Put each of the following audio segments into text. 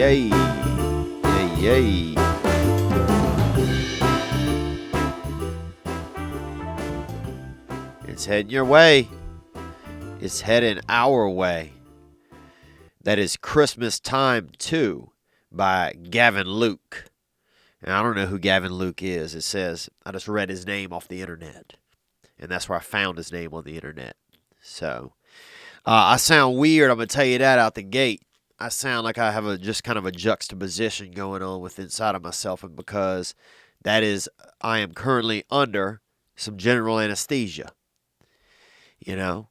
Yay. Yay, yay. It's heading your way. It's heading our way. That is Christmas Time 2 by Gavin Luke. And I don't know who Gavin Luke is. It says, I just read his name off the internet. And that's where I found his name on the internet. So, I sound weird. I'm going to tell you that out the gate. I sound like I have just kind of a juxtaposition going on with inside of myself. And because that is, I am currently under some general anesthesia. You know?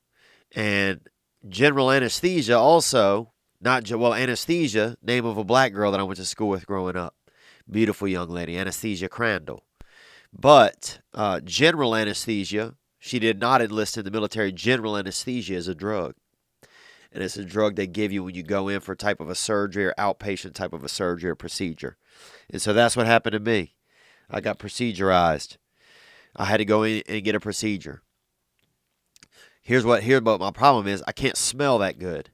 And general anesthesia also, anesthesia, name of a black girl that I went to school with growing up. Beautiful young lady, Anesthesia Crandall. But general anesthesia, she did not enlist in the military. General anesthesia is a drug. And it's a drug they give you when you go in for a type of a surgery or outpatient type of a surgery or procedure. And so that's what happened to me. I got procedurized. I had to go in and get a procedure. Here's what my problem is. I can't smell that good.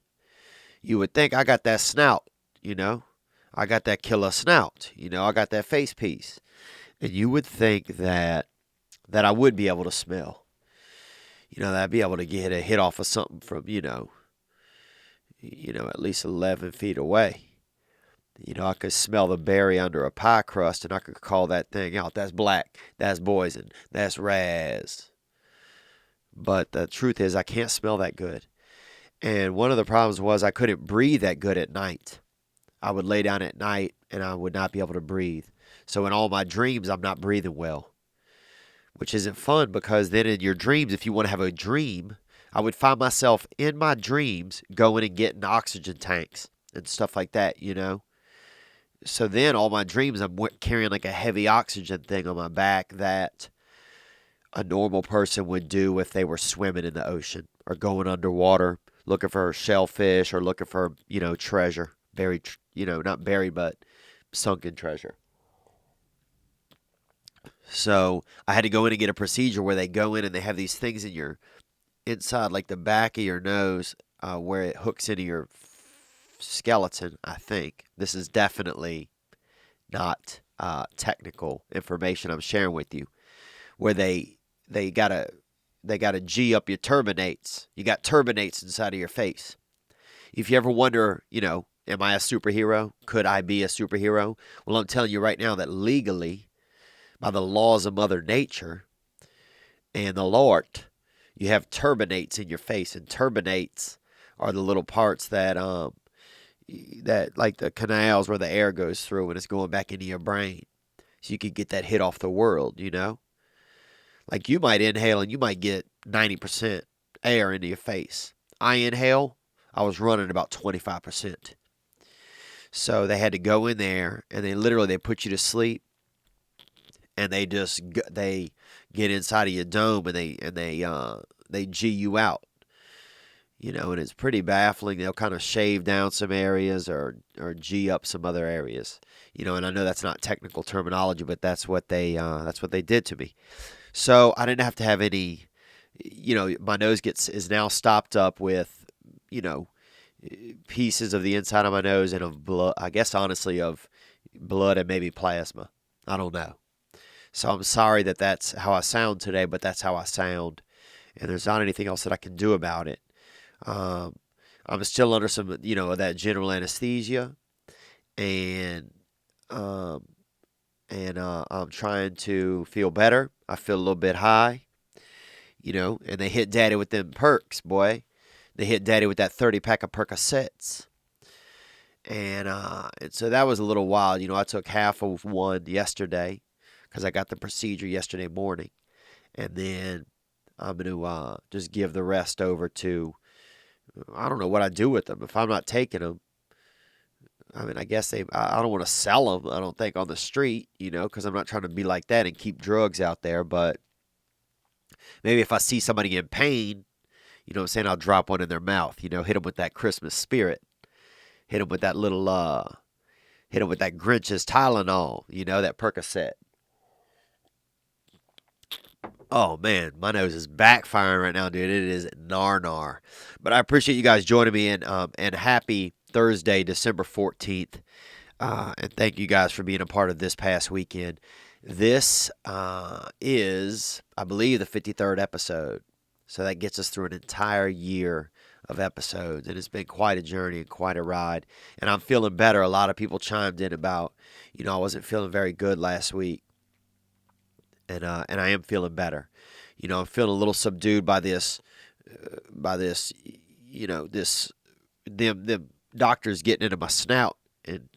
You would think I got that snout, you know. I got that killer snout, you know. I got that face piece. And you would think that I would be able to smell. You know, that I'd be able to get a hit off of something from, you know, at least 11 feet away. You know, I could smell the berry under a pie crust, and I could call that thing out. That's black. That's poison. That's raz. But the truth is, I can't smell that good. And one of the problems was I couldn't breathe that good at night. I would lay down at night, and I would not be able to breathe. So in all my dreams, I'm not breathing well. Which isn't fun, because then in your dreams, if you want to have a dream, I would find myself in my dreams going and getting oxygen tanks and stuff like that, you know. So then all my dreams, I'm carrying like a heavy oxygen thing on my back that a normal person would do if they were swimming in the ocean or going underwater, looking for shellfish or looking for, you know, treasure. Buried, you know, not buried, but sunken treasure. So I had to go in and get a procedure where they go in and they have these things in your inside, like the back of your nose, where it hooks into your skeleton, I think. This is definitely not technical information I'm sharing with you. Where they gotta G up your turbinates. You got turbinates inside of your face. If you ever wonder, you know, am I a superhero? Could I be a superhero? Well, I'm telling you right now that legally, by the laws of Mother Nature and the Lord, you have turbinates in your face, and turbinates are the little parts that like the canals where the air goes through and it's going back into your brain, so you can get that hit off the world, you know? Like you might inhale and you might get 90% air into your face. I inhale, I was running about 25%. So they had to go in there and they put you to sleep, and they get inside of your dome and they G you out. You know, and it's pretty baffling. They'll kind of shave down some areas or G up some other areas. You know, and I know that's not technical terminology, but that's what they did to me. So I didn't have to have any, you know, my nose is now stopped up with, you know, pieces of the inside of my nose and of blood, I guess honestly of blood and maybe plasma. I don't know. So I'm sorry that that's how I sound today, but that's how I sound. And there's not anything else that I can do about it. I'm still under some, you know, that general anesthesia. And I'm trying to feel better. I feel a little bit high. You know, and they hit daddy with them perks, boy. They hit daddy with that 30-pack of Percocets. And so that was a little wild. You know, I took half of one yesterday because I got the procedure yesterday morning. And then I'm going to just give the rest over to, I don't know what I do with them. If I'm not taking them, I mean, I guess I don't want to sell them, I don't think, on the street, you know, because I'm not trying to be like that and keep drugs out there. But maybe if I see somebody in pain, you know what I'm saying, I'll drop one in their mouth, you know, hit them with that Christmas spirit. Hit them with that little, hit them with that Grinch's Tylenol, you know, that Percocet. Oh, man, my nose is backfiring right now, dude. It is nar. But I appreciate you guys joining me, and happy Thursday, December 14th. And thank you guys for being a part of this past weekend. This is, I believe, the 53rd episode. So that gets us through an entire year of episodes. And it's been quite a journey and quite a ride. And I'm feeling better. A lot of people chimed in about, I wasn't feeling very good last week. And I am feeling better. I'm feeling a little subdued by this, them doctors getting into my snout and,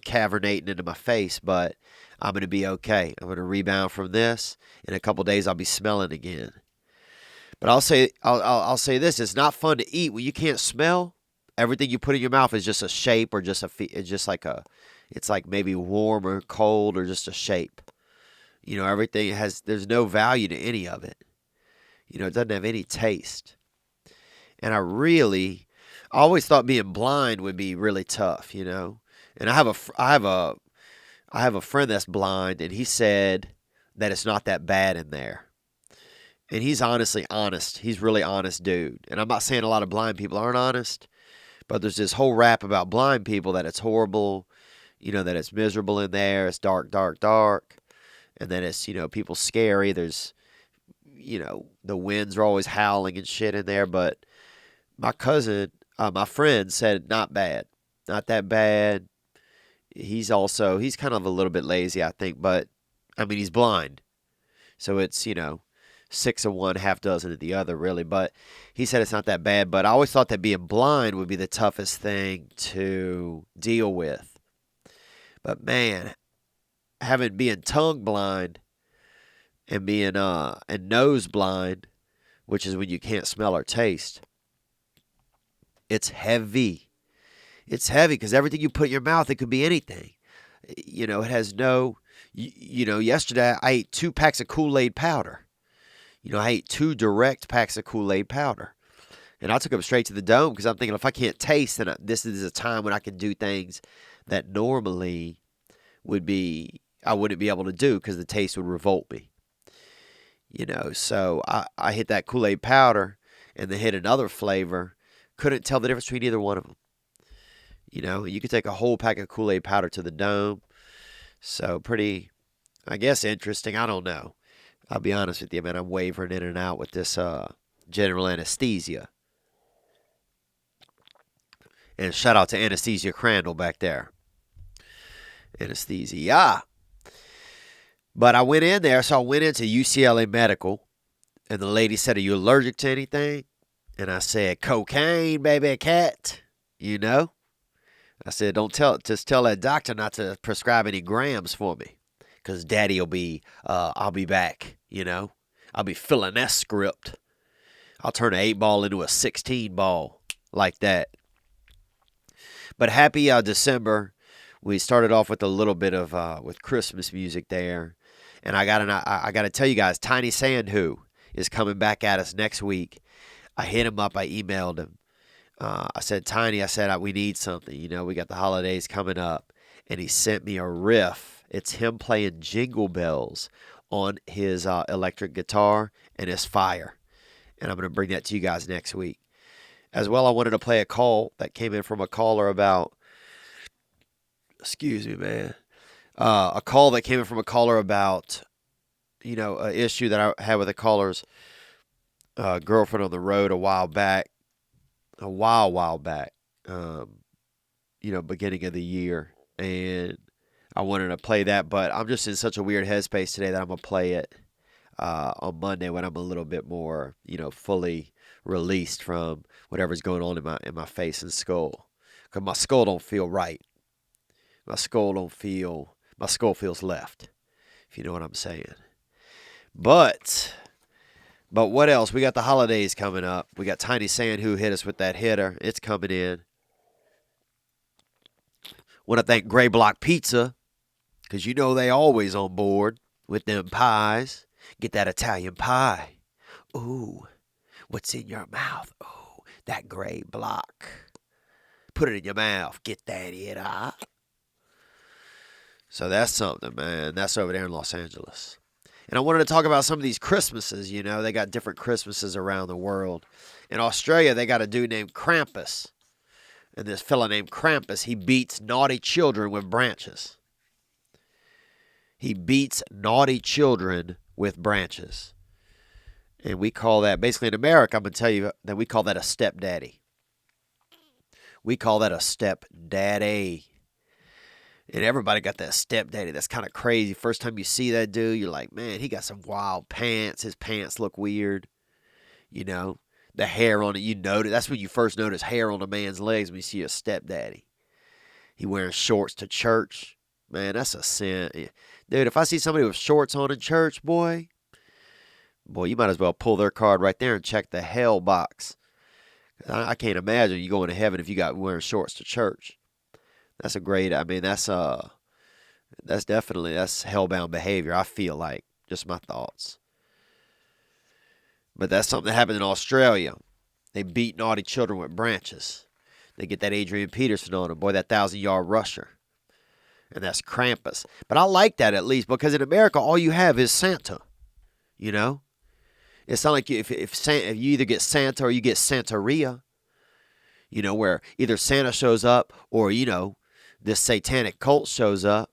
cavernating into my face, but I'm going to be okay. I'm going to rebound from this. In a couple days, I'll be smelling again. But I'll say this: it's not fun to eat when you can't smell. Everything you put in your mouth is just a shape, or it's like maybe warm or cold, or just a shape. Everything there's no value to any of it. It doesn't have any taste. And I always thought being blind would be really tough, And I have a friend that's blind, and he said that it's not that bad in there. And he's honestly honest. He's really honest dude. And I'm not saying a lot of blind people aren't honest, but there's this whole rap about blind people that it's horrible, that it's miserable in there, it's dark, dark, dark, and then it's, people scary. There's, the winds are always howling and shit in there. But my friend said not bad, not that bad. He's kind of a little bit lazy, I think, but I mean, he's blind. So it's, 6 of one, half dozen of the other, really. But he said it's not that bad. But I always thought that being blind would be the toughest thing to deal with. But man, being tongue blind and being and nose blind, which is when you can't smell or taste, it's heavy. It's heavy because everything you put in your mouth, it could be anything. It has no. Yesterday I ate 2 packs of Kool-Aid powder. I ate 2 direct packs of Kool-Aid powder. And I took them straight to the dome because I'm thinking if I can't taste, then this is a time when I can do things that normally I wouldn't be able to do because the taste would revolt me. So I hit that Kool-Aid powder and then hit another flavor. Couldn't tell the difference between either one of them. You could take a whole pack of Kool-Aid powder to the dome. So pretty, I guess, interesting. I don't know. I'll be honest with you, man. I'm wavering in and out with this general anesthesia. And shout out to Anesthesia Crandall back there. Anesthesia. But I went in there, so I went into UCLA Medical. And the lady said, "Are you allergic to anything?" And I said, "Cocaine, baby cat." I said, just tell that doctor not to prescribe any grams for me. Because daddy I'll be back, I'll be filling that script. I'll turn an 8-ball into a 16-ball like that. But happy December. We started off with a little bit of with Christmas music there. And I got to tell you guys, Tiny Sandhu is coming back at us next week. I hit him up. I emailed him. I said, Tiny, we need something. We got the holidays coming up. And he sent me a riff. It's him playing Jingle Bells on his electric guitar, and it's fire. And I'm going to bring that to you guys next week. As well, I wanted to play a call that came in from a caller about, excuse me, man. A call that came in from a caller about, an issue that I had with a caller's girlfriend on the road a while back. A while back, beginning of the year, and I wanted to play that, but I'm just in such a weird headspace today that I'm going to play it on Monday when I'm a little bit more, fully released from whatever's going on in my face and skull, because my skull don't feel right. My skull feels left, if you know what I'm saying. But what else? We got the holidays coming up. We got Tiny Sandhu hit us with that hitter. It's coming in. Want to thank Gray Block Pizza, because they always on board with them pies. Get that Italian pie. Ooh, what's in your mouth? Ooh, that Gray Block. Put it in your mouth. Get that it up. So that's something, man. That's over there in Los Angeles. And I wanted to talk about some of these Christmases. They got different Christmases around the world. In Australia, they got a dude named Krampus. And this fella named Krampus, he beats naughty children with branches. He beats naughty children with branches. And we call that, basically in America, I'm going to tell you that we call that a stepdaddy. We call that a stepdaddy. And everybody got that stepdaddy. That's kind of crazy. First time you see that dude, you're like, man, he got some wild pants. His pants look weird. You know, the hair on it, you notice. That's when you first notice hair on a man's legs when you see a stepdaddy. He wearing shorts to church. Man, that's a sin. Dude, if I see somebody with shorts on in church, boy, you might as well pull their card right there and check the hell box. I can't imagine you going to heaven if you got wearing shorts to church. That's a great, I mean, that's hellbound behavior, I feel like. Just my thoughts. But that's something that happened in Australia. They beat naughty children with branches. They get that Adrian Peterson on them. Boy, that 1,000-yard rusher. And that's Krampus. But I like that at least because in America, all you have is Santa. You know? It's not like if you either get Santa or you get Santeria. You know, where either Santa shows up or, you know, this satanic cult shows up,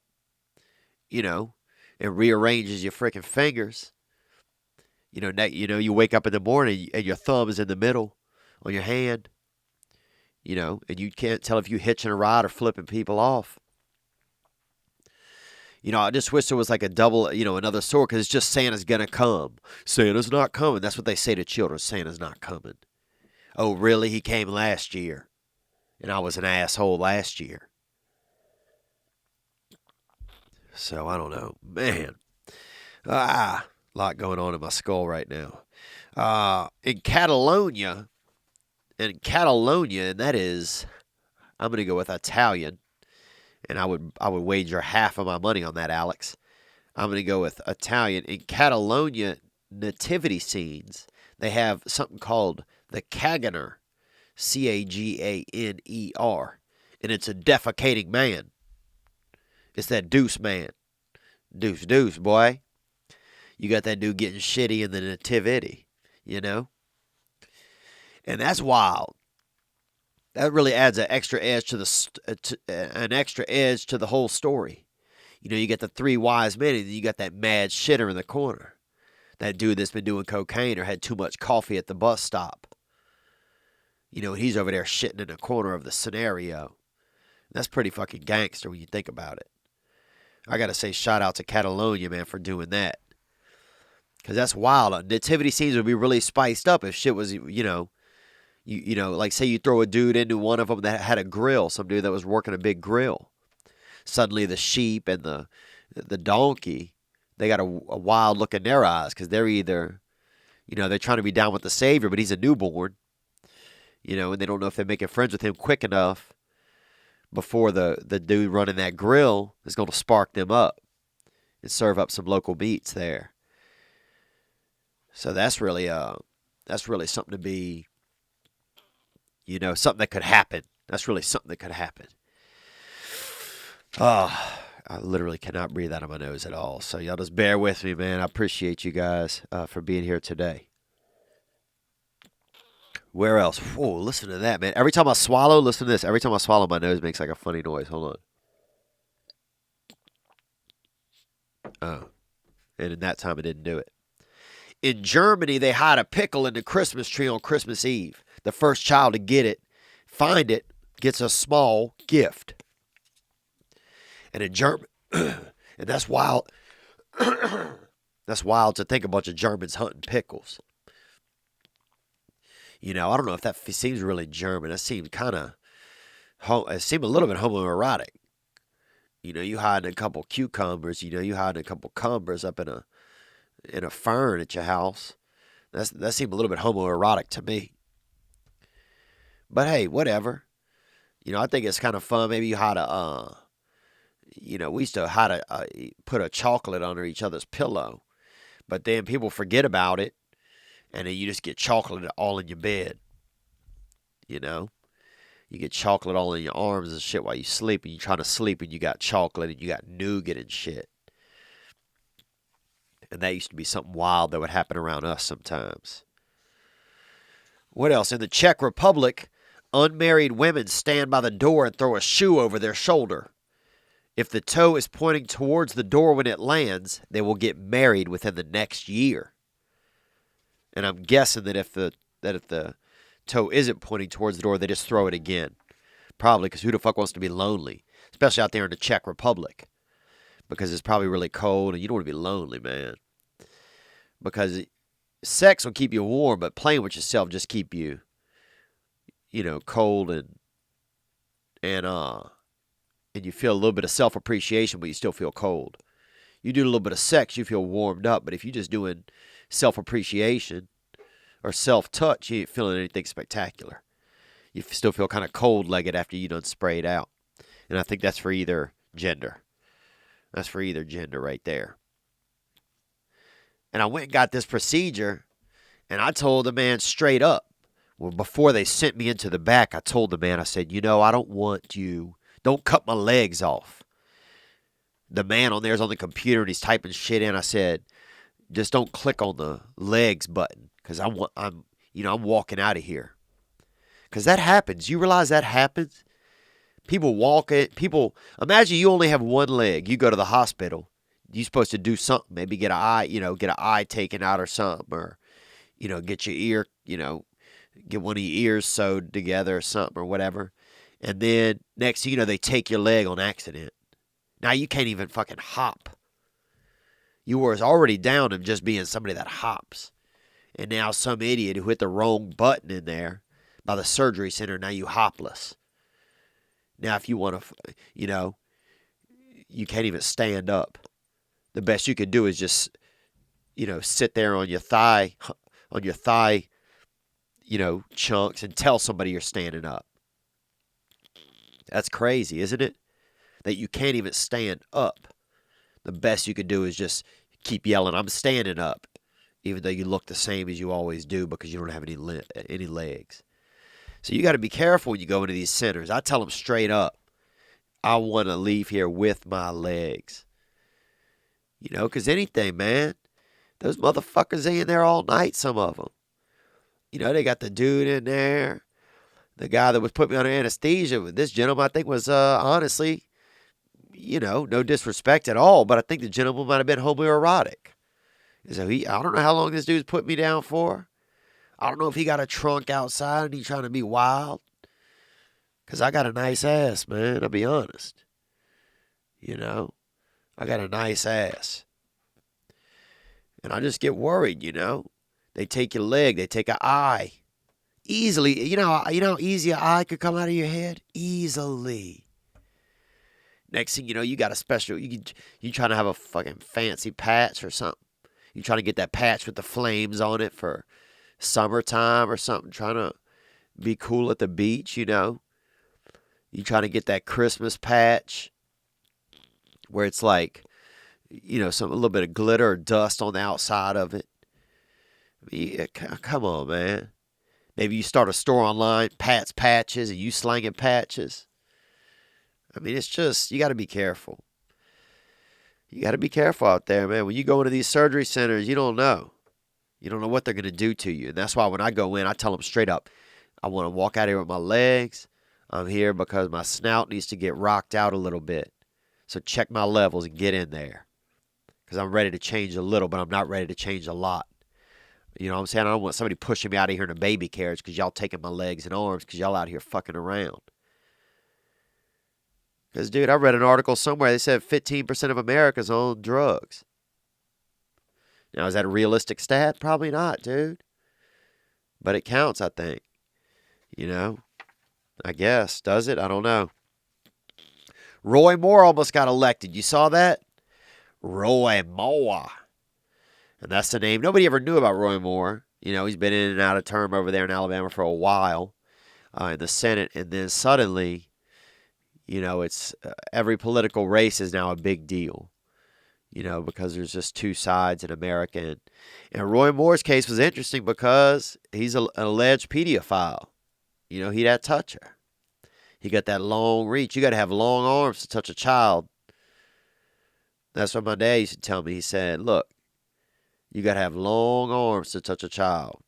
you know, and rearranges your freaking fingers. You know, you wake up in the morning and your thumb is in the middle on your hand, you know, and you can't tell if you're hitching a ride or flipping people off. You know, I just wish there was like a double, you know, another sword because it's just Santa's going to come. Santa's not coming. That's what they say to children. Santa's not coming. Oh, really? He came last year. And I was an asshole last year. So, I don't know. Man. A lot going on in my skull right now. In Catalonia, and that is, I'm going to go with Italian. And I would wager half of my money on that, Alex. I'm going to go with Italian. In Catalonia nativity scenes, they have something called the Caganer, Caganer, and it's a defecating man. It's that deuce man. Deuce, boy. You got that dude getting shitty in the nativity, you know? And that's wild. That really adds an extra edge to the whole story. You know, you get the three wise men, and you got that mad shitter in the corner. That dude that's been doing cocaine or had too much coffee at the bus stop. You know, he's over there shitting in the corner of the scenario. That's pretty fucking gangster when you think about it. I gotta say shout out to Catalonia, man, for doing that. Because that's wild. Nativity scenes would be really spiced up if shit was, you know, you know, like say you throw a dude into one of them that had a grill, some dude that was working a big grill. Suddenly the sheep and the donkey, they got a wild look in their eyes because they're either, you know, they're trying to be down with the Savior, but he's a newborn, you know, and they don't know if they're making friends with him quick enough before the dude running that grill is going to spark them up and serve up some local meats there. So that's really something to be, you know, something that could happen. That's really something that could happen. Oh, I literally cannot breathe out of my nose at all. So y'all just bear with me, man. I appreciate you guys for being here today. Where else? Whoa, listen to that, man. Every time I swallow, listen to this. Every time I swallow, my nose makes like a funny noise. Hold on. Oh. And in that time, it didn't do it. In Germany, they hide a pickle in the Christmas tree on Christmas Eve. The first child to find it, gets a small gift. And in Germany, and that's wild. That's wild to think a bunch of Germans hunting pickles. You know, I don't know if that seems really German. That seemed it seemed a little bit homoerotic. You know, you hiding a couple cucumbers. You know, you hiding a couple cumbers up in a fern at your house. That seemed a little bit homoerotic to me. But hey, whatever. You know, I think it's kind of fun. Maybe you hide we used to put a chocolate under each other's pillow. But then people forget about it. And then you just get chocolate all in your bed. You know? You get chocolate all in your arms and shit while you sleep. And you're trying to sleep and you got chocolate and you got nougat and shit. And that used to be something wild that would happen around us sometimes. What else? In the Czech Republic, Unmarried women stand by the door and throw a shoe over their shoulder. If the toe is pointing towards the door when it lands, they will get married within the next year. And I'm guessing that if the toe isn't pointing towards the door, they just throw it again. Probably because who the fuck wants to be lonely? Especially out there in the Czech Republic. Because it's probably really cold and you don't want to be lonely, man. Because sex will keep you warm, but playing with yourself just keep you, cold and you feel a little bit of self-appreciation, but you still feel cold. You do a little bit of sex, you feel warmed up, but if you're just doing self-appreciation or self-touch, you ain't feeling anything spectacular. You still feel kind of cold-legged after you done sprayed out. And I think that's for either gender. That's for either gender right there. And I went and got this procedure, and I told the man straight up. Well, before they sent me into the back, I told the man, I said, I don't want you. Don't cut my legs off. The man on there's on the computer, and he's typing shit in. I said, just don't click on the legs button, because I'm walking out of here. Because that happens. You realize that happens? People walk it. Imagine you only have one leg. You go to the hospital. You're supposed to do something. Maybe get an eye taken out or something. Or, get your ear, get one of your ears sewed together or something or whatever. And then next thing you know, they take your leg on accident. Now you can't even fucking hop. You were already down in just being somebody that hops. And now some idiot who hit the wrong button in there by the surgery center, now you hopless. Now, if you want to, you can't even stand up. The best you could do is just, sit there on your thigh, chunks and tell somebody you're standing up. That's crazy, isn't it? That you can't even stand up. The best you could do is just keep yelling, I'm standing up, even though you look the same as you always do because you don't have any legs. So you got to be careful when you go into these centers. I tell them straight up, I want to leave here with my legs. Because anything, man. Those motherfuckers in there all night, some of them. They got the dude in there. The guy that was putting me under anesthesia with this gentleman, I think was, honestly, no disrespect at all, but I think the gentleman might have been homoerotic. So I don't know how long this dude's put me down for. I don't know if he got a trunk outside and he's trying to be wild. Because I got a nice ass, man. I'll be honest. I got a nice ass. And I just get worried, They take your leg. They take an eye. Easily. You know how easy an eye could come out of your head? Easily. Next thing you know, you got a special, you trying to have a fucking fancy patch or something. You trying to get that patch with the flames on it for summertime or something, trying to be cool at the beach, You trying to get that Christmas patch where it's like, a little bit of glitter or dust on the outside of it. I mean, come on, man. Maybe you start a store online, Pat's Patches, and you slanging patches. I mean, it's just, you got to be careful. You got to be careful out there, man. When you go into these surgery centers, you don't know. You don't know what they're going to do to you. And that's why when I go in, I tell them straight up, I want to walk out here with my legs. I'm here because my snout needs to get rocked out a little bit. So check my levels and get in there. Because I'm ready to change a little, but I'm not ready to change a lot. You know what I'm saying? I don't want somebody pushing me out of here in a baby carriage because y'all taking my legs and arms because y'all out here fucking around. Because, dude, I read an article somewhere. They said 15% of Americans own drugs. Now, is that a realistic stat? Probably not, dude. But it counts, I think. I guess. Does it? I don't know. Roy Moore almost got elected. You saw that? Roy Moore. And that's the name. Nobody ever knew about Roy Moore. He's been in and out of term over there in Alabama for a while in the Senate. And then suddenly, it's every political race is now a big deal. Because there's just two sides in America. And Roy Moore's case was interesting because he's an alleged pedophile. He that toucher. He got that long reach. You got to have long arms to touch a child. That's what my dad used to tell me. He said, look, you got to have long arms to touch a child.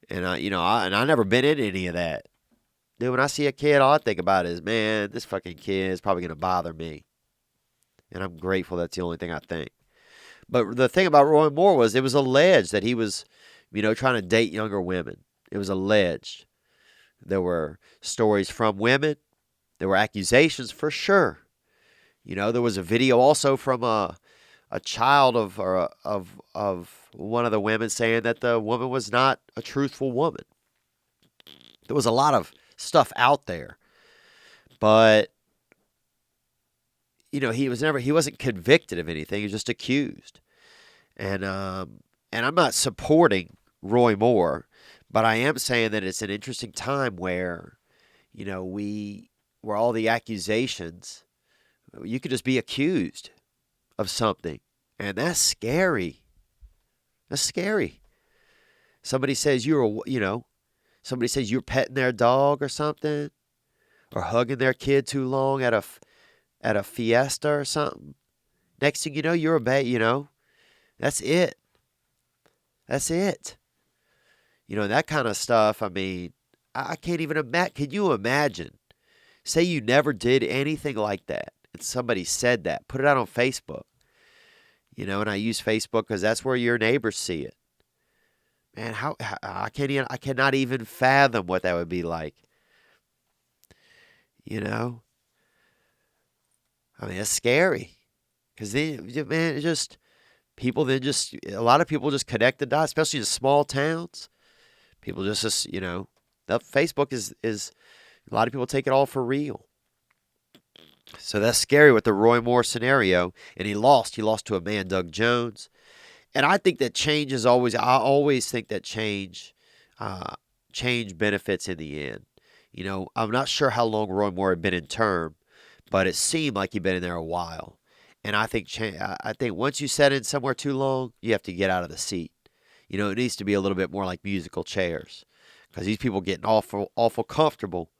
And I never been in any of that. Dude, when I see a kid, all I think about is, man, this fucking kid is probably gonna bother me. And I'm grateful that's the only thing I think. But the thing about Roy Moore was it was alleged that he was, trying to date younger women. It was alleged. There were stories from women. There were accusations for sure. There was a video also from a child of one of the women saying that the woman was not a truthful woman. There was a lot of stuff out there, but he wasn't convicted of anything. He was just accused, and I'm not supporting Roy Moore, but I am saying that it's an interesting time where where all the accusations, you could just be accused of something, and that's scary. That's scary. Somebody says somebody says you're petting their dog or something, or hugging their kid too long at a fiesta or something. Next thing you know, you're a that's it. That's it. That kind of stuff. I mean, I can't even imagine. Can you imagine? Say you never did anything like that, and somebody said that. Put it out on Facebook. And I use Facebook because that's where your neighbors see it. Man, how I cannot even fathom what that would be like. I mean, it's scary. Because then, man, a lot of people just connect the dots, especially in small towns. People Facebook is a lot of people take it all for real. So that's scary with the Roy Moore scenario. And he lost. He lost to a man, Doug Jones. And I think that I always think that change benefits in the end. I'm not sure how long Roy Moore had been in term, but it seemed like he'd been in there a while. And I think once you set in somewhere too long, you have to get out of the seat. It needs to be a little bit more like musical chairs, because these people getting awful comfortable,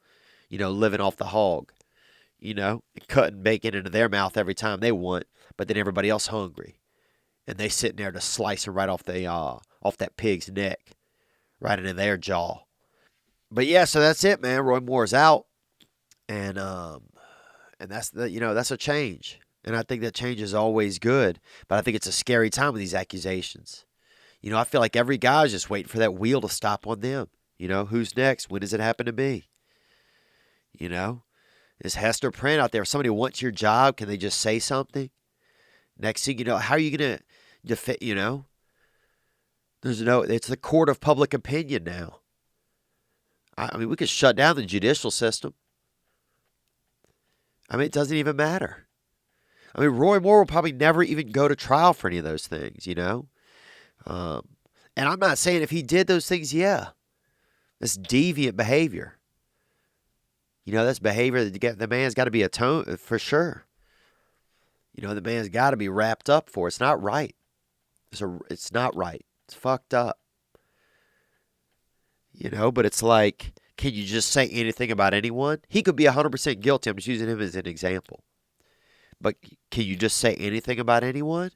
living off the hog, cutting bacon into their mouth every time they want, but then everybody else hungry, and they sitting there to slice it right off that pig's neck, right into their jaw. But yeah, so that's it, man. Roy Moore's out, and that's that's a change. And I think that change is always good. But I think it's a scary time with these accusations. I feel like every guy's just waiting for that wheel to stop on them. Who's next? When does it happen to me? Is Hester Prynne out there? If somebody wants your job, can they just say something? Next thing you know, how are you going to defend, it's the court of public opinion now. I mean, we could shut down the judicial system. I mean, it doesn't even matter. I mean, Roy Moore will probably never even go to trial for any of those things, And I'm not saying if he did those things, yeah, that's deviant behavior. That's behavior that the man's got to be atoned for sure. The man's got to be wrapped up for. It's not right. It's not right. It's fucked up. But it's like, can you just say anything about anyone? He could be 100% guilty. I'm just using him as an example. But can you just say anything about anyone?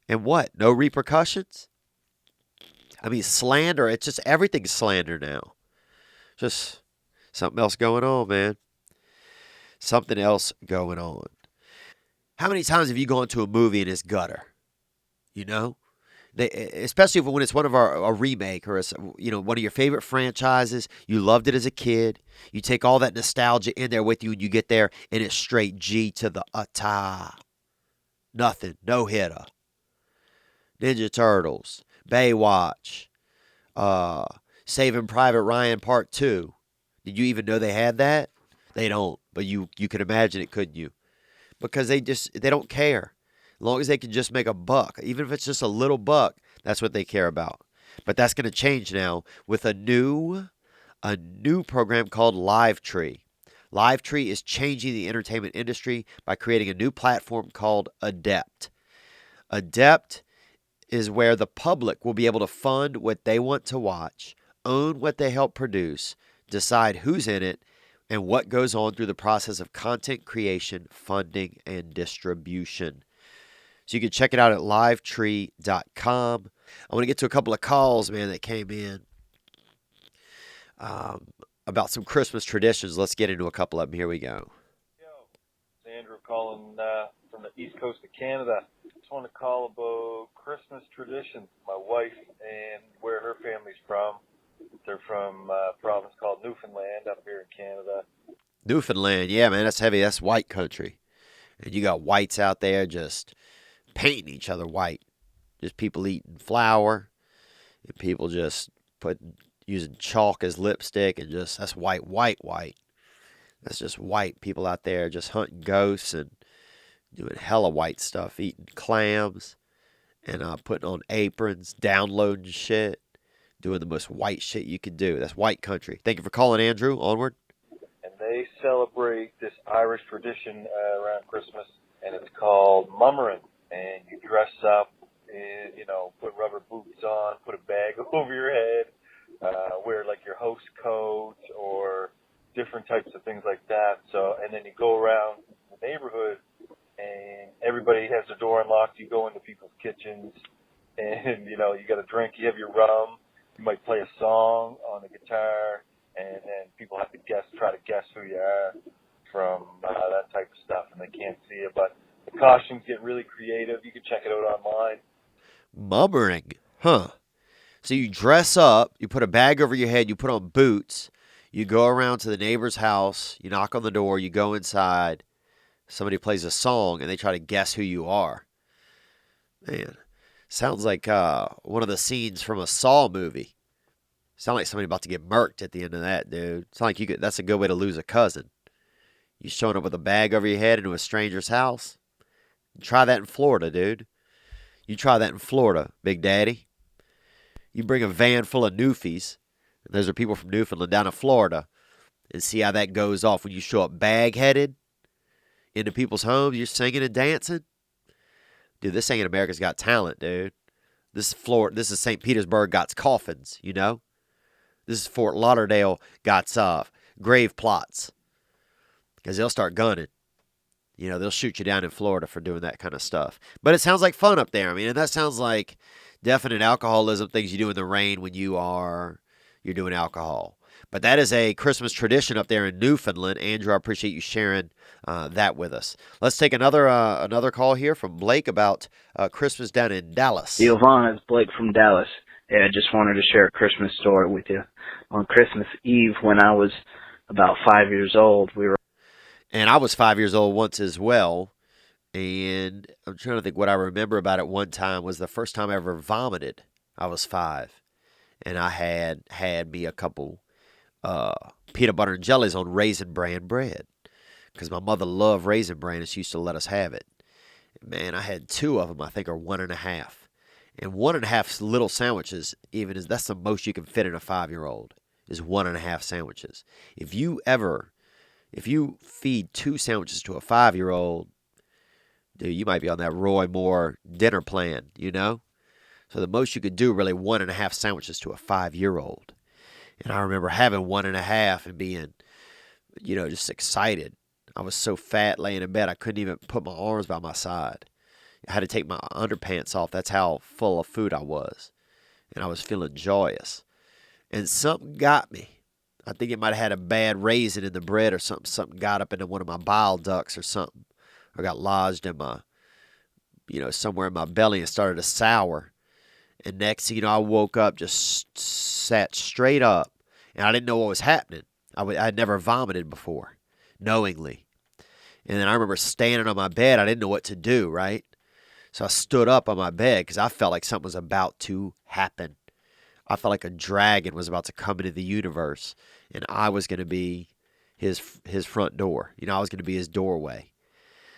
And what? No repercussions? I mean, slander, it's just everything's slander now. Just something else going on, man. Something else going on. How many times have you gone to a movie and it's gutter? Especially when it's one of a remake or one of your favorite franchises. You loved it as a kid. You take all that nostalgia in there with you, and you get there, and it's straight G to the ta. Nothing, no hitter. Ninja Turtles, Baywatch, Saving Private Ryan Part 2. Did you even know they had that? They don't, but you could imagine it, couldn't you? Because they don't care. As long as they can just make a buck, even if it's just a little buck, that's what they care about. But that's going to change now with a new program called LiveTree. LiveTree is changing the entertainment industry by creating a new platform called Adept. Adept is where the public will be able to fund what they want to watch, own what they help produce, decide who's in it, and what goes on through the process of content creation, funding, and distribution. So you can check it out at livetree.com. I want to get to a couple of calls, man, that came in about some Christmas traditions. Let's get into a couple of them. Here we go. It's Andrew calling from the east coast of Canada. Just want to call about Christmas traditions. My wife and where her family's from. They're from a province called Newfoundland up here in Canada. Newfoundland, yeah, man, that's heavy. That's white country. And you got whites out there just painting each other white. Just people eating flour. And people just using chalk as lipstick. And just, that's white. That's just white people out there just hunting ghosts and doing hella white stuff. Eating clams and putting on aprons, downloading shit. Doing the most white shit you can do. That's white country. Thank you for calling, Andrew. Onward. And they celebrate this Irish tradition around Christmas, and it's called mummering. And you dress up, and, put rubber boots on, put a bag over your head, wear like your host coat or different types of things like that. So, and then you go around the neighborhood, and everybody has their door unlocked. You go into people's kitchens, and you got a drink. You have your rum. You might play a song on the guitar, and then people have to try to guess who you are from that type of stuff, and they can't see it. But the costumes get really creative. You can check it out online. Mummering, huh? So you dress up, you put a bag over your head, you put on boots, you go around to the neighbor's house, you knock on the door, you go inside, somebody plays a song, and they try to guess who you are. Man. Sounds like one of the scenes from a Saw movie. Sound like somebody about to get murked at the end of that, dude. Sound like that's a good way to lose a cousin. You showing up with a bag over your head into a stranger's house? Try that in Florida, dude. You try that in Florida, Big Daddy. You bring a van full of Newfies, and those are people from Newfoundland down to Florida, and see how that goes off when you show up bag-headed into people's homes. You're singing and dancing. Dude, this ain't America's Got Talent, dude. This is Florida. This is St. Petersburg got coffins, This is Fort Lauderdale got grave plots. Because they'll start gunning. They'll shoot you down in Florida for doing that kind of stuff. But it sounds like fun up there. I mean, and that sounds like definite alcoholism, things you do in the rain when you're doing alcohol. But that is a Christmas tradition up there in Newfoundland. Andrew, I appreciate you sharing that with us. Let's take another call here from Blake about Christmas down in Dallas. Giovanna, it's Blake from Dallas. Yeah, I just wanted to share a Christmas story with you. On Christmas Eve, when I was about 5 years old, And I was 5 years old once as well. And I'm trying to think what I remember about it one time was the first time I ever vomited. I was 5. And I had me a couple peanut butter and jellies on Raisin Bran bread. Because my mother loved Raisin Bran and she used to let us have it. Man, I had 2 of them, I think, are 1.5. And 1.5 little sandwiches, that's the most you can fit in a 5-year-old, is 1.5 sandwiches. If you feed 2 sandwiches to a 5-year-old, dude, you might be on that Roy Moore dinner plan, So the most you could do, really, 1.5 sandwiches to a 5-year-old. And I remember having 1.5 and being, just excited. I was so fat laying in bed, I couldn't even put my arms by my side. I had to take my underpants off. That's how full of food I was. And I was feeling joyous. And something got me. I think it might have had a bad raisin in the bread or something. Something got up into one of my bile ducts or something. Or got lodged in my, somewhere in my belly and started to sour. And next thing you know, I woke up, just sat straight up. And I didn't know what was happening. I'd never vomited before, knowingly. And then I remember standing on my bed. I didn't know what to do, right? So I stood up on my bed because I felt like something was about to happen. I felt like a dragon was about to come into the universe, and I was going to be his front door. I was going to be his doorway.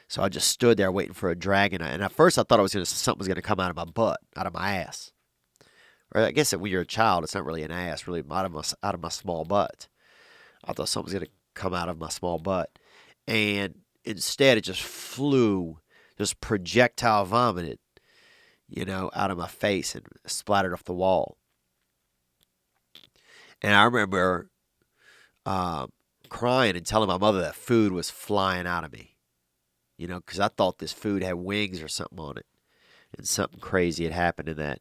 So I just stood there waiting for a dragon. And at first I thought something was going to come out of my butt, out of my ass. Or I guess that when you're a child, it's not really an ass, really out of my small butt. I thought something was going to come out of my small butt. And instead it just flew, just projectile vomited, out of my face and splattered off the wall. And I remember crying and telling my mother that food was flying out of me, because I thought this food had wings or something on it. and something crazy had happened in that,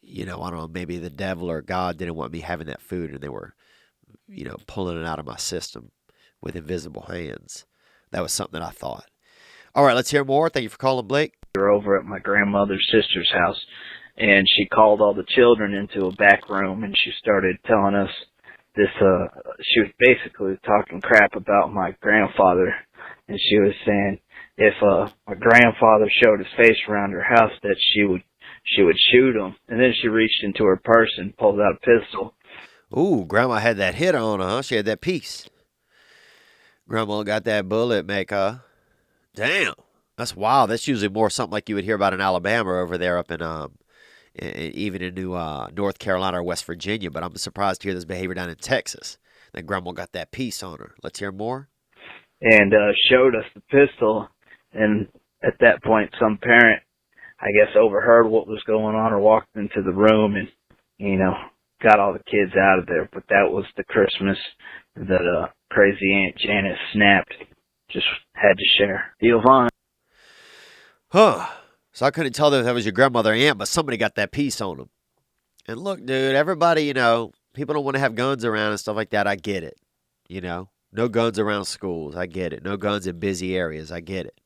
I don't know, maybe the devil or God didn't want me having that food, and they were, pulling it out of my system with invisible hands. That was something that I thought. All right, let's hear more. Thank you for calling, Blake. We were over at my grandmother's sister's house, and she called all the children into a back room, and she started telling us this, she was basically talking crap about my grandfather, and she was saying if my grandfather showed his face around her house that she would shoot him. And then she reached into her purse and pulled out a pistol. Ooh, Grandma had that hit on her, huh? She had that piece. Grandma got that bullet maker. Damn. That's wild. That's usually more something like you would hear about in Alabama or over there up in even in North Carolina or West Virginia, but I'm surprised to hear this behavior down in Texas. That Grandma got that piece on her. Let's hear more. And showed us the pistol, and at that point some parent, I guess, overheard what was going on or walked into the room and, got all the kids out of there. But that was the Christmas that crazy Aunt Janet snapped. Just had to share. Yvonne. Huh. So I couldn't tell if that was your grandmother or aunt, but somebody got that piece on them. And look, dude, everybody, people don't want to have guns around and stuff like that. I get it. No guns around schools. I get it. No guns in busy areas. I get it.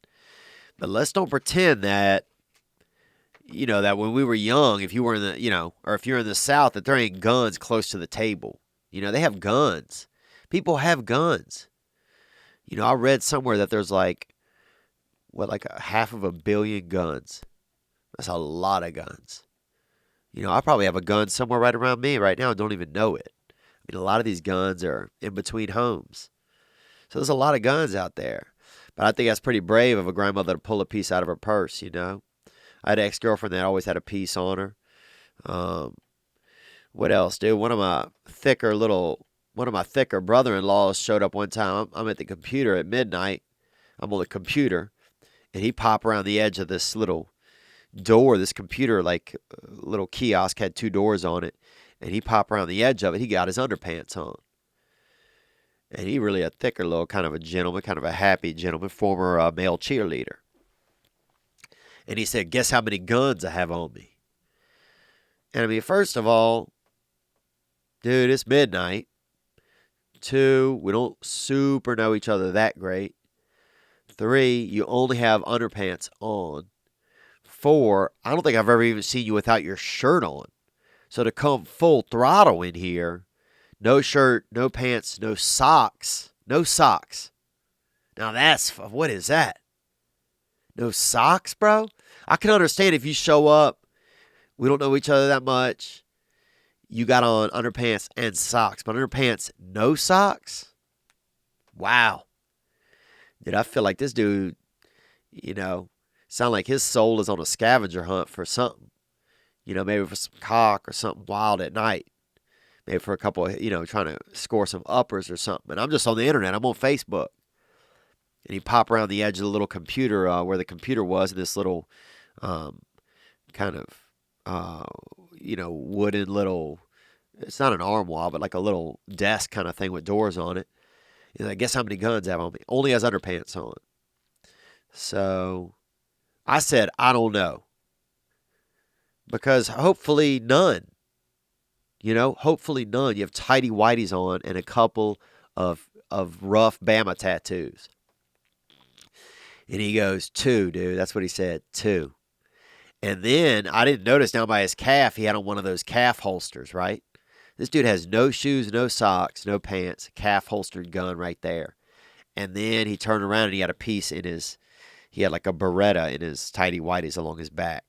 But let's don't pretend that, that when we were young, if you were in the, or if you're in the South, that there ain't guns close to the table. They have guns. People have guns. I read somewhere that there's like 500 million guns. That's a lot of guns. I probably have a gun somewhere right around me right now and don't even know it. A lot of these guns are in between homes. So there's a lot of guns out there. But I think that's pretty brave of a grandmother to pull a piece out of her purse, I had an ex-girlfriend that always had a piece on her. What else, dude? One of my thicker brother-in-laws showed up one time. I'm at the computer at midnight. I'm on the computer. And he popped around the edge of this little door. This computer, like little kiosk, had 2 doors on it. And he popped around the edge of it. He got his underpants on. And he really a thicker little kind of a gentleman, kind of a happy gentleman, former male cheerleader. And he said, guess how many guns I have on me? And first of all, dude, it's midnight. 2, we don't super know each other that great. 3, you only have underpants on. 4, I don't think I've ever even seen you without your shirt on. So to come full throttle in here, no shirt, no pants, no socks. No socks. Now what is that? No socks, bro? I can understand if you show up, we don't know each other that much, you got on underpants and socks. But underpants, no socks? Wow. Dude, I feel like this dude, sound like his soul is on a scavenger hunt for something. Maybe for some cock or something wild at night. Maybe for a couple of, trying to score some uppers or something. And I'm just on the internet. I'm on Facebook. And he popped around the edge of the little computer where the computer was in this little kind of, wooden little, it's not an arm wall, but like a little desk kind of thing with doors on it. He's like, guess how many guns I have on me? Only has underpants on. So I said, I don't know. Because hopefully none. Hopefully none. You have tighty whities on and a couple of rough Bama tattoos. And he goes, 2, dude. That's what he said, 2. And then I didn't notice down by his calf, he had on one of those calf holsters, right? This dude has no shoes, no socks, no pants, calf holstered gun right there. And then he turned around and he had a piece he had like a Beretta in his tighty whities along his back.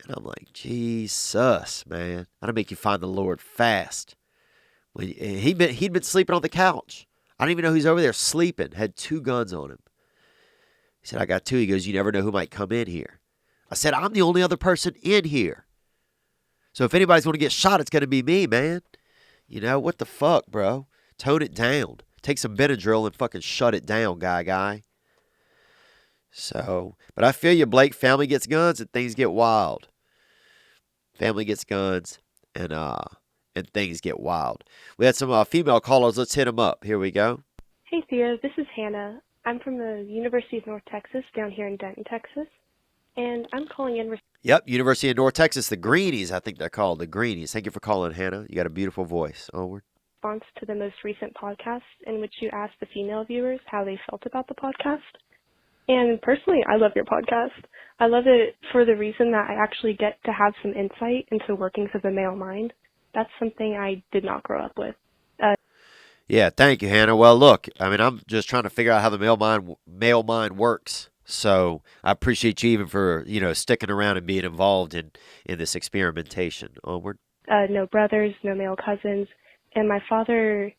And I'm like, Jesus, man. That'll make you find the Lord fast. He'd been sleeping on the couch. I don't even know who's over there sleeping. Had 2 guns on him. He said, I got 2. He goes, you never know who might come in here. I said, I'm the only other person in here. So if anybody's going to get shot, it's going to be me, man. What the fuck, bro? Tone it down. Take some Benadryl and fucking shut it down, guy. So, but I feel you, Blake. Family gets guns and things get wild. Family gets guns and things get wild. We had some female callers. Let's hit them up. Here we go. Hey, Theo. This is Hannah. I'm from the University of North Texas down here in Denton, Texas. and I'm calling in Yep, University of North Texas, the Greenies, I think they're called, the Greenies. Thank you for calling, Hannah. You got a beautiful voice. Onward. response to the most recent podcast in which you asked the female viewers how they felt about the podcast. And personally, I love your podcast. I love it for the reason that I actually get to have some insight into workings of the male mind. That's something I did not grow up with. Yeah, thank you, Hannah. Well, look, I mean, I'm just trying to figure out how the male mind works. So I appreciate you even for, sticking around and being involved in this experimentation. Onward. No brothers, no male cousins. And my father,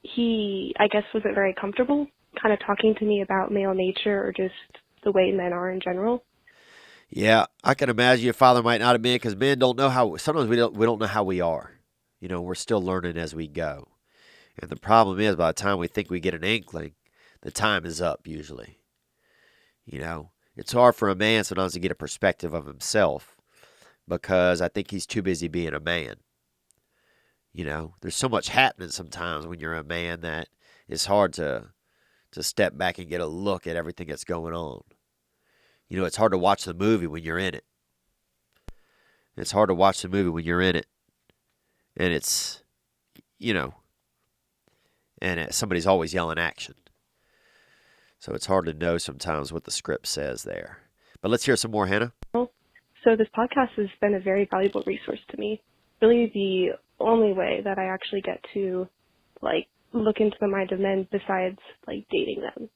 he, I guess, wasn't very comfortable kind of talking to me about male nature or just the way men are in general. Yeah, I can imagine your father might not have been because men don't know how. Sometimes we don't know how we are. We're still learning as we go. And the problem is, by the time we think we get an inkling, the time is up usually. It's hard for a man sometimes to get a perspective of himself because I think he's too busy being a man. There's so much happening sometimes when you're a man that it's hard to step back and get a look at everything that's going on. It's hard to watch the movie when you're in it. It's hard to watch the movie when you're in it. And it's, somebody's always yelling action. So it's hard to know sometimes what the script says there. But let's hear some more, Hannah. So this podcast has been a very valuable resource to me. Really the only way that I actually get to, look into the mind of men besides, dating them.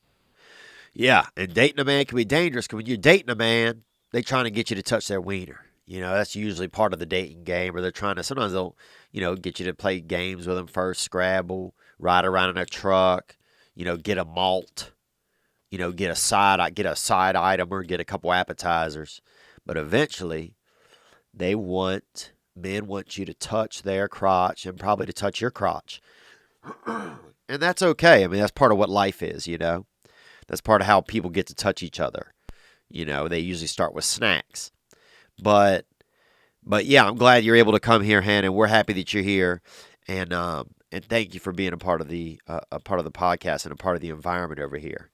Yeah, and dating a man can be dangerous because when you're dating a man, they're trying to get you to touch their wiener. That's usually part of the dating game, or sometimes they'll, get you to play games with them first, Scrabble, ride around in a truck, get a malt, get a side item or get a couple appetizers. But eventually, men want you to touch their crotch and probably to touch your crotch. And that's okay. I mean, that's part of what life is, That's part of how people get to touch each other. They usually start with snacks. But yeah, I'm glad you're able to come here, Hannah. We're happy that you're here, and thank you for being a part of the podcast and a part of the environment over here.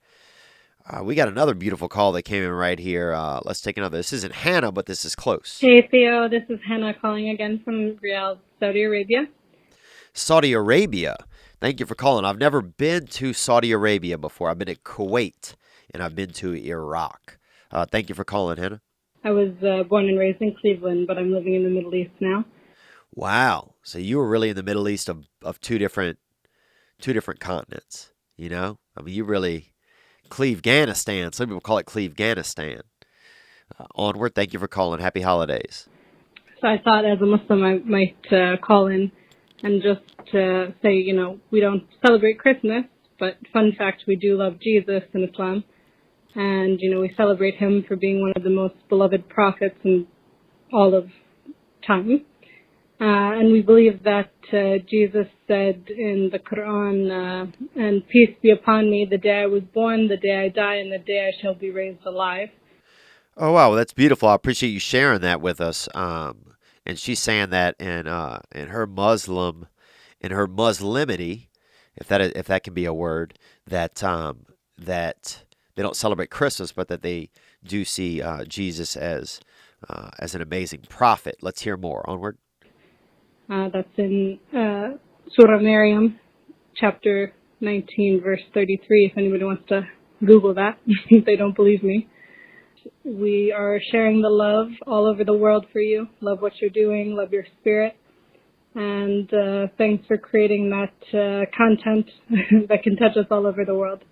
We got another beautiful call that came in right here. Let's take another. This isn't Hannah, but this is close. Hey Theo, this is Hannah calling again from Riyadh, Saudi Arabia. Saudi Arabia. Thank you for calling. I've never been to Saudi Arabia before. I've been to Kuwait and I've been to Iraq. Thank you for calling, Hannah. I was born and raised in Cleveland, but I'm living in the Middle East now. Wow. So you were really in the Middle East of two different continents, I mean, you really, Cleve-Ganistan. Some people call it Cleve-Ganistan. Onward. Thank you for calling. Happy holidays. So I thought as a Muslim I might call in and just say, we don't celebrate Christmas, but fun fact, we do love Jesus in Islam. And, we celebrate him for being one of the most beloved prophets in all of time. And we believe that Jesus said in the Quran, and peace be upon me, the day I was born, the day I die, and the day I shall be raised alive. Oh, wow. Well, that's beautiful. I appreciate you sharing that with us. And she's saying that in her Muslimity, if that can be a word, that they don't celebrate Christmas, but that they do see Jesus as an amazing prophet. Let's hear more. Onward. That's in Surah Maryam, chapter 19, verse 33, if anybody wants to Google that, if they don't believe me. We are sharing the love all over the world for you. Love what you're doing, love your spirit. And thanks for creating that content that can touch us all over the world.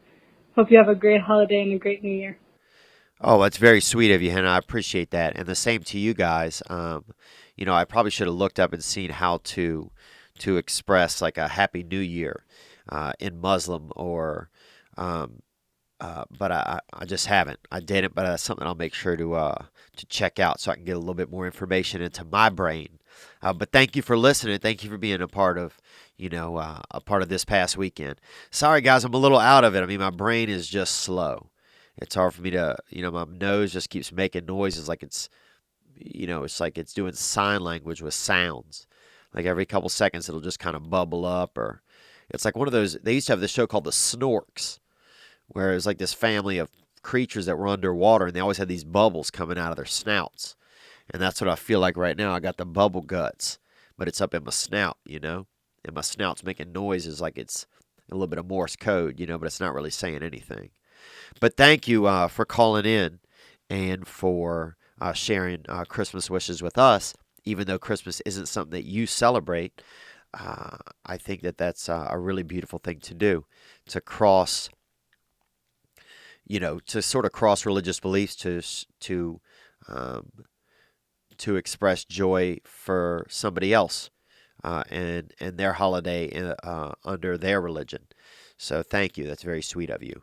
Hope you have a great holiday and a great new year. Oh, that's very sweet of you, Hannah. I appreciate that. And the same to you guys. I probably should have looked up and seen how to express like a Happy New Year in Muslim or but I just haven't. I didn't, but that's something I'll make sure to check out so I can get a little bit more information into my brain. But thank you for listening. Thank you for being a part of this past weekend. Sorry, guys, I'm a little out of it. I mean, my brain is just slow. It's hard for me to, my nose just keeps making noises like it's doing sign language with sounds. Like every couple seconds, it'll just kind of bubble up, or it's like one of those. They used to have this show called The Snorks, where it was like this family of creatures that were underwater, and they always had these bubbles coming out of their snouts. And that's what I feel like right now. I got the bubble guts, but it's up in my snout, and my snout's making noises like it's a little bit of Morse code, but it's not really saying anything. But thank you for calling in and for sharing Christmas wishes with us, even though Christmas isn't something that you celebrate. I think that that's a really beautiful thing to do, to cross, to sort of cross religious beliefs to express joy for somebody else and their holiday under their religion. So thank you. That's very sweet of you.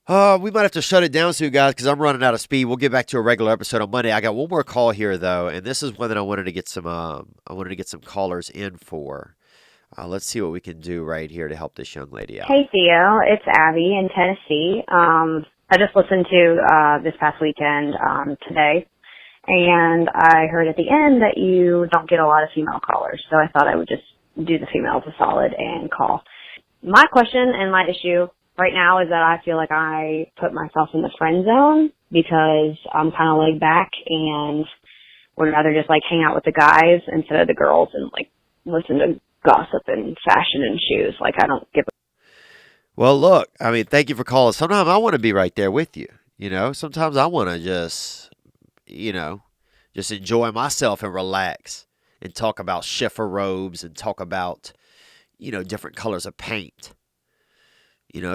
We might have to shut it down soon, guys, because I'm running out of speed. We'll get back to a regular episode on Monday. I got one more call here, though, and this is one that I wanted to get some callers in for. Let's see what we can do right here to help this young lady out. Hey, Theo. It's Abby in Tennessee. I just listened to this past weekend today, and I heard at the end that you don't get a lot of female callers, so I thought I would just do the females a solid and call. My question and my issue right now is that I feel like I put myself in the friend zone because I'm kind of laid back and would rather just like hang out with the guys instead of the girls and like listen to gossip and fashion and shoes. Like I don't give a... Well, look, thank you for calling. Sometimes I want to be right there with you. Sometimes I want to just enjoy myself and relax and talk about shiffer robes and talk about, different colors of paint.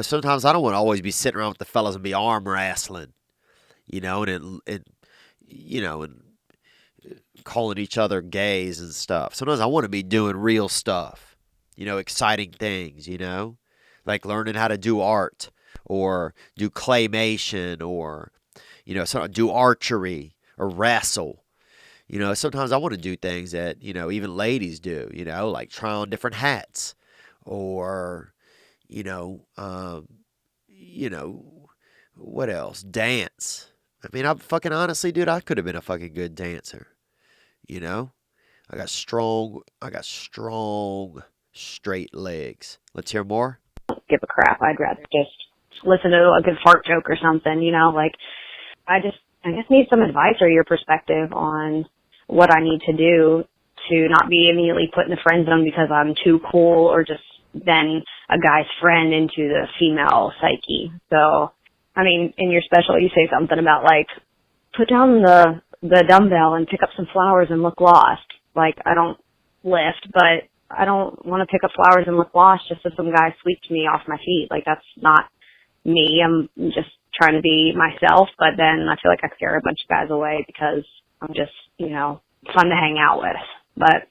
Sometimes I don't want to always be sitting around with the fellas and be arm wrestling, and calling each other gays and stuff. Sometimes I want to be doing real stuff, exciting things, like learning how to do art or do claymation or, do archery or wrestle. Sometimes I want to do things that, even ladies do, like try on different hats or... what else? Dance. I'm fucking honestly, dude, I could have been a fucking good dancer. I got strong, straight legs. Let's hear more. Give a crap. I'd rather just listen to a good fart joke or something, like I guess need some advice or your perspective on what I need to do to not be immediately put in the friend zone because I'm too cool or just then a guy's friend into the female psyche. So, in your special, you say something about like, put down the dumbbell and pick up some flowers and look lost. Like, I don't lift, but I don't want to pick up flowers and look lost just so some guy sweeps me off my feet. Like, that's not me. I'm just trying to be myself, but then I feel like I scare a bunch of guys away because I'm just, fun to hang out with. But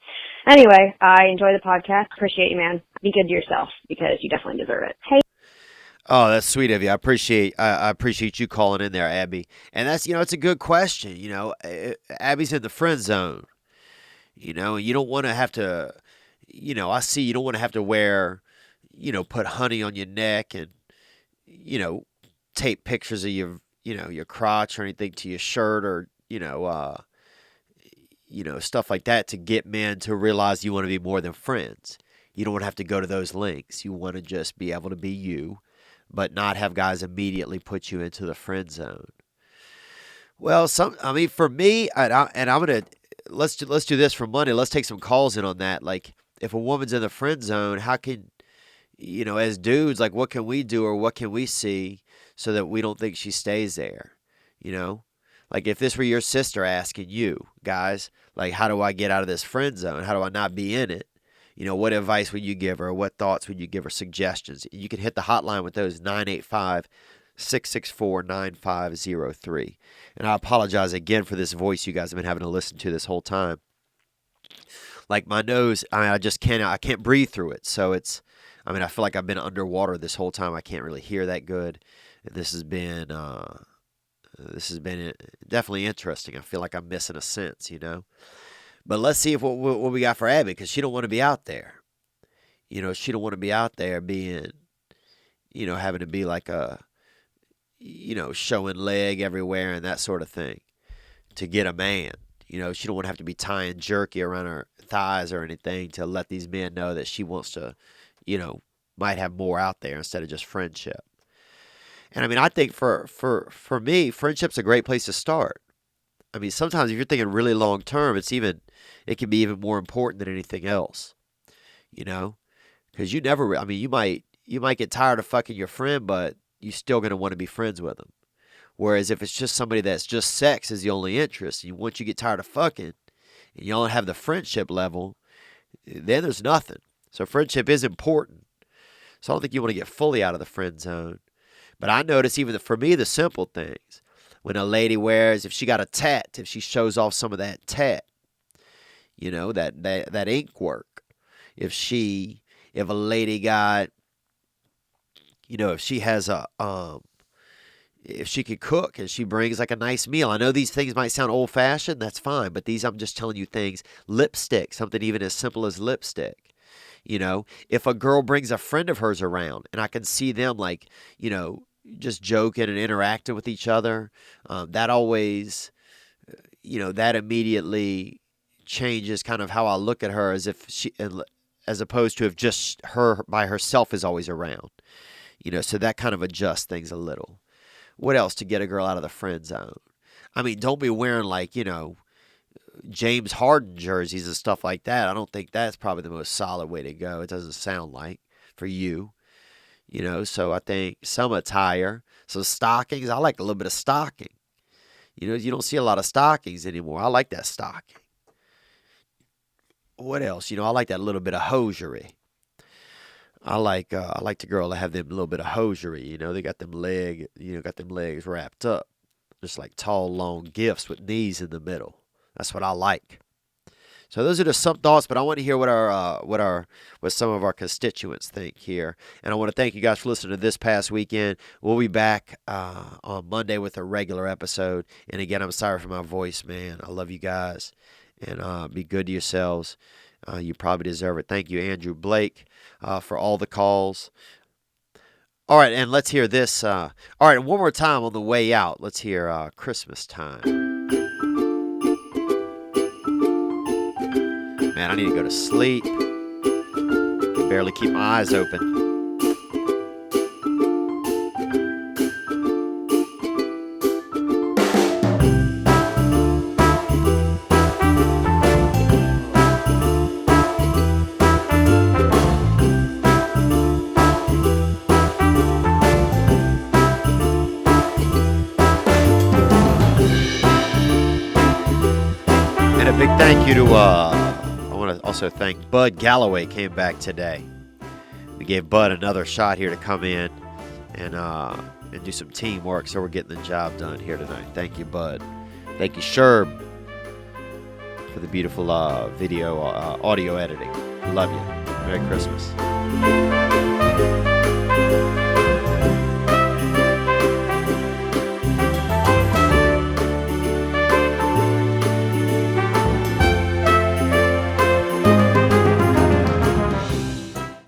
anyway, I enjoy the podcast. Appreciate you, man. Be good to yourself because you definitely deserve it. Hey. Oh, that's sweet of you. I appreciate you calling in there, Abby. And that's, it's a good question. Abby's in the friend zone. You don't want to have to, I see you don't want to have to wear, put honey on your neck and, tape pictures of your crotch or anything to your shirt or, stuff like that to get men to realize you want to be more than friends. You don't want to have to go to those lengths. You want to just be able to be you, but not have guys immediately put you into the friend zone. Well, for me, let's do this for Monday. Let's take some calls in on that. Like, if a woman's in the friend zone, how can, as dudes, like, what can we do or what can we see so that we don't think she stays there? Like, if this were your sister asking you, guys, like, how do I get out of this friend zone? How do I not be in it? What advice would you give her? What thoughts would you give her? Suggestions? You can hit the hotline with those, 985-664-9503. And I apologize again for this voice you guys have been having to listen to this whole time. Like, my nose, I can't breathe through it. So I feel like I've been underwater this whole time. I can't really hear that good. And this has been definitely interesting. I feel like I'm missing a sense, But let's see what we got for Abby, because she don't want to be out there. She don't want to be out there being, having to be like a, showing leg everywhere and that sort of thing to get a man. She don't want to have to be tying jerky around her thighs or anything to let these men know that she wants to, might have more out there instead of just friendship. And I mean, I think for me, friendship's a great place to start. I mean, sometimes if you're thinking really long term, it can be even more important than anything else, you know? Because I mean, you might get tired of fucking your friend, but you're still going to want to be friends with them. Whereas if it's just somebody that's just sex is the only interest, and once you get tired of fucking, and you don't have the friendship level, then there's nothing. So friendship is important. So I don't think you want to get fully out of the friend zone. But I notice even for me, the simple things. When a lady if she got a tat, if she shows off some of that tat, you know, that ink work. If a lady got, you know, if she has if she could cook and she brings like a nice meal. I know these things might sound old fashioned, that's fine. But I'm just telling you things. Lipstick, something even as simple as lipstick. You know, if a girl brings a friend of hers around and I can see them like, you know, just joking and interacting with each other, that always, you know, that immediately changes kind of how I look at her as opposed to if just her by herself is always around, you know, so that kind of adjusts things a little. What else to get a girl out of the friend zone? I mean, don't be wearing like, you know, James Harden jerseys and stuff like that. I don't think that's probably the most solid way to go. It doesn't sound like for you. You know, so I think some attire, some stockings. I like a little bit of stocking. You know, you don't see a lot of stockings anymore. I like that stocking. What else? You know, I like that little bit of hosiery. I like the girl that have them little bit of hosiery. You know, they got them legs wrapped up, just like tall, long gifts with knees in the middle. That's what I like. So those are just some thoughts, but I want to hear what some of our constituents think here. And I want to thank you guys for listening to this past weekend. We'll be back on Monday with a regular episode. And again, I'm sorry for my voice, man. I love you guys, and be good to yourselves. You probably deserve it. Thank you, Andrew Blake, for all the calls. All right, and let's hear this. All right, one more time on the way out. Let's hear Christmas Time. Man, I need to go to sleep. Can barely keep my eyes open. And a big thank you to also thank Bud Galloway came back today. We gave Bud another shot here to come in and do some teamwork, so we're getting the job done here tonight. Thank you, Bud. Thank you, Sherb, for the beautiful audio editing. Love you. Merry Christmas.